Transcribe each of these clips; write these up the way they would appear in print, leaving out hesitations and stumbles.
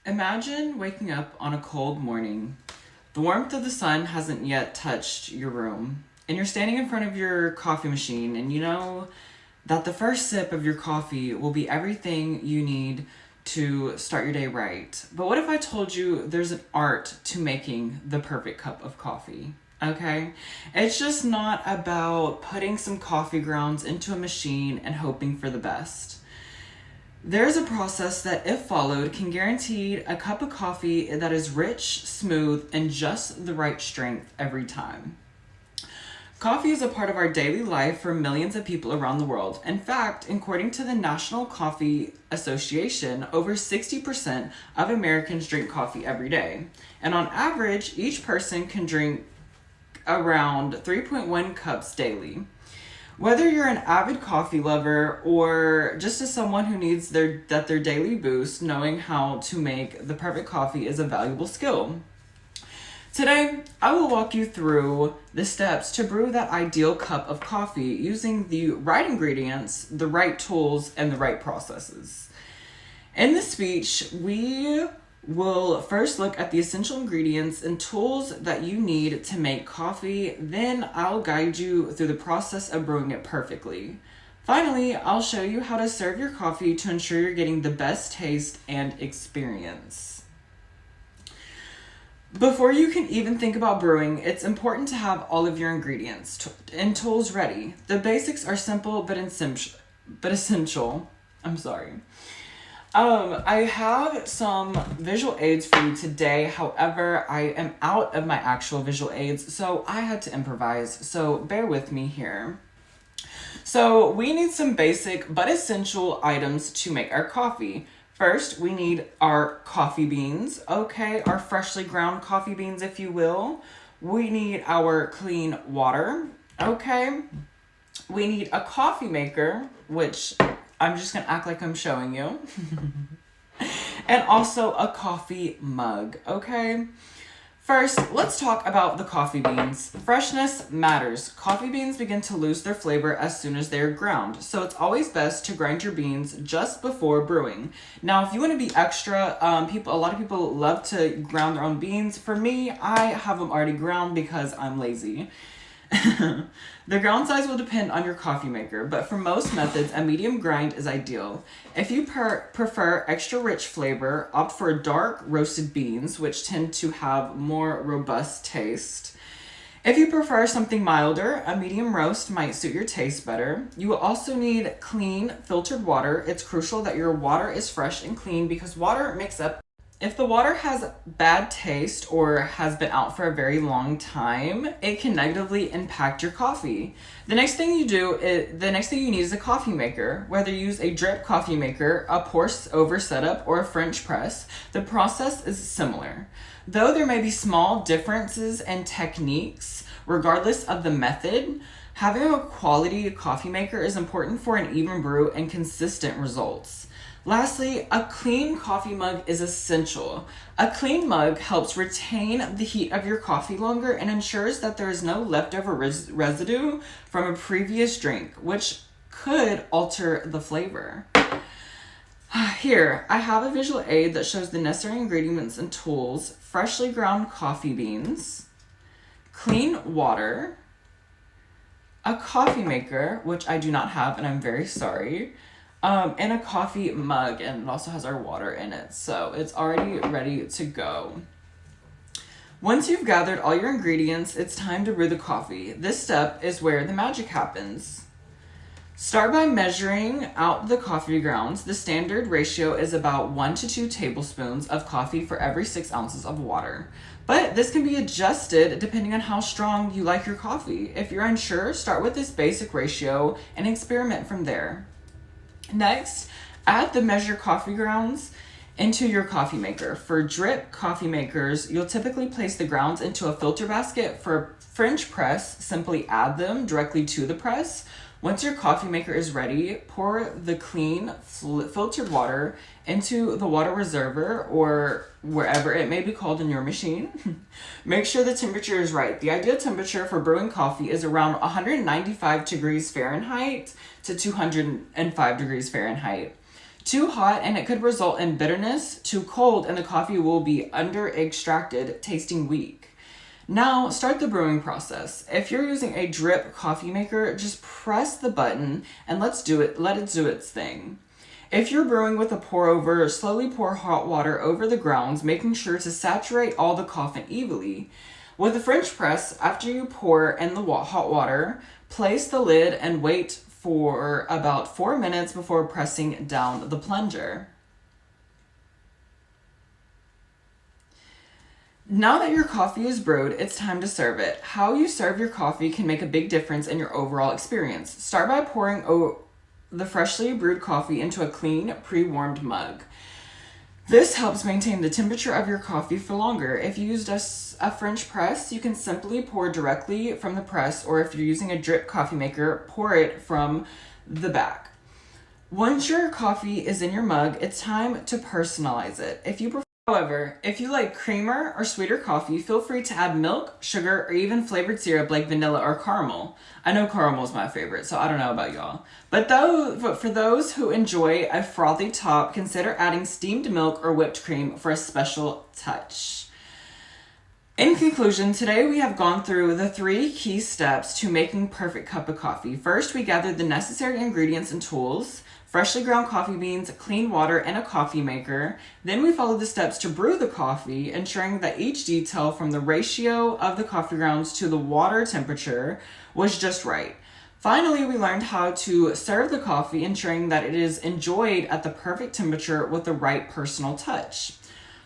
Imagine waking up on a cold morning. The warmth of the sun hasn't yet touched your room, and you're standing in front of your coffee machine, and you know that the first sip of your coffee will be everything you need to start your day right. But what if I told you there's an art to making the perfect cup of coffee? Okay? It's just not about putting some coffee grounds into a machine and hoping for the best. There's a process that, if followed, can guarantee a cup of coffee that is rich, smooth, and just the right strength every time. Coffee is a part of our daily life for millions of people around the world. In fact, according to the National Coffee Association, over 60% of Americans drink coffee every day. And on average, each person can drink around 3.1 cups daily. Whether you're an avid coffee lover or just as someone who needs their daily boost, knowing how to make the perfect coffee is a valuable skill. Today, I will walk you through the steps to brew that ideal cup of coffee using the right ingredients, the right tools, and the right processes. In this speech, we will first look at the essential ingredients and tools that you need to make coffee. Then I'll guide you through the process of brewing it perfectly. Finally, I'll show you how to serve your coffee to ensure you're getting the best taste and experience. Before you can even think about brewing, it's important to have all of your ingredients and tools ready. The basics are simple but essential. I have some visual aids for you today. However, I am out of my actual visual aids, so I had to improvise. So bear with me here. So we need some basic but essential items to make our coffee. First, we need our coffee beans, okay? Our freshly ground coffee beans, if you will. We need our clean water, okay? We need a coffee maker, which I'm just gonna act like I'm showing you. And also a coffee mug, okay? First, let's talk about the coffee beans. Freshness matters. Coffee beans begin to lose their flavor as soon as they are ground, so it's always best to grind your beans just before brewing. Now, if you want to be extra, a lot of people love to ground their own beans. For me, I have them already ground because I'm lazy. The ground size will depend on your coffee maker, but for most methods, a medium grind is ideal. If you prefer extra rich flavor, opt for dark roasted beans, which tend to have more robust taste. If you prefer something milder, a medium roast might suit your taste better. You will also need clean, filtered water. It's crucial that your water is fresh and clean because water makes up. If the water has bad taste or has been out for a very long time, it can negatively impact your coffee. The next thing you need is a coffee maker. Whether you use a drip coffee maker, a pour-over setup, or a French press, the process is similar. Though there may be small differences in techniques, regardless of the method, having a quality coffee maker is important for an even brew and consistent results. Lastly, a clean coffee mug is essential. A clean mug helps retain the heat of your coffee longer and ensures that there is no leftover residue from a previous drink, which could alter the flavor. Here, I have a visual aid that shows the necessary ingredients and tools: freshly ground coffee beans, clean water, a coffee maker, which I do not have and I'm very sorry, and a coffee mug, and it also has our water in it, so it's already ready to go. Once you've gathered all your ingredients, it's time to brew the coffee. This step is where the magic happens. Start by measuring out the coffee grounds. The standard ratio is about 1 to 2 tablespoons of coffee for every 6 ounces of water. But this can be adjusted depending on how strong you like your coffee. If you're unsure, start with this basic ratio and experiment from there. Next, add the measured coffee grounds into your coffee maker. For drip coffee makers, you'll typically place the grounds into a filter basket. For French press, simply add them directly to the press. Once your coffee maker is ready, pour the clean, filtered water into the water reservoir or wherever it may be called in your machine. Make sure the temperature is right. The ideal temperature for brewing coffee is around 195 degrees Fahrenheit to 205 degrees Fahrenheit. Too hot and it could result in bitterness. Too cold and the coffee will be under-extracted, tasting weak. Now, start the brewing process. If you're using a drip coffee maker, just press the button and let it do its thing. If you're brewing with a pour over, slowly pour hot water over the grounds, making sure to saturate all the coffee evenly. With a French press, after you pour in the hot water, place the lid and wait for about 4 minutes before pressing down the plunger. Now that your coffee is brewed, it's time to serve it. How you serve your coffee can make a big difference in your overall experience. Start by pouring the freshly brewed coffee into a clean, pre-warmed mug. This helps maintain the temperature of your coffee for longer. If you used a French press, you can simply pour directly from the press, or if you're using a drip coffee maker, pour it from the back. Once your coffee is in your mug, it's time to personalize it. However, if you like creamer or sweeter coffee, feel free to add milk, sugar, or even flavored syrup like vanilla or caramel. I know caramel is my favorite, so I don't know about y'all. But for those who enjoy a frothy top, consider adding steamed milk or whipped cream for a special touch. In conclusion, today we have gone through the 3 key steps to making perfect cup of coffee. First, we gathered the necessary ingredients and tools: freshly ground coffee beans, clean water, and a coffee maker. Then we followed the steps to brew the coffee, ensuring that each detail from the ratio of the coffee grounds to the water temperature was just right. Finally, we learned how to serve the coffee, ensuring that it is enjoyed at the perfect temperature with the right personal touch.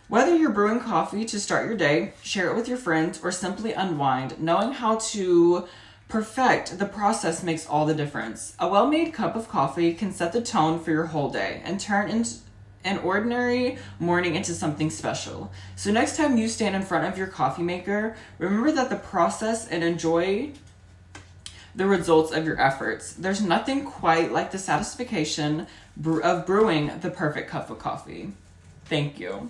Whether you're brewing coffee to start your day, share it with your friends, or simply unwind, knowing how to perfect the process makes all the difference. A well-made cup of coffee can set the tone for your whole day and turn an ordinary morning into something special. So next time you stand in front of your coffee maker, remember that the process and enjoy the results of your efforts. There's nothing quite like the satisfaction of brewing the perfect cup of coffee. Thank you.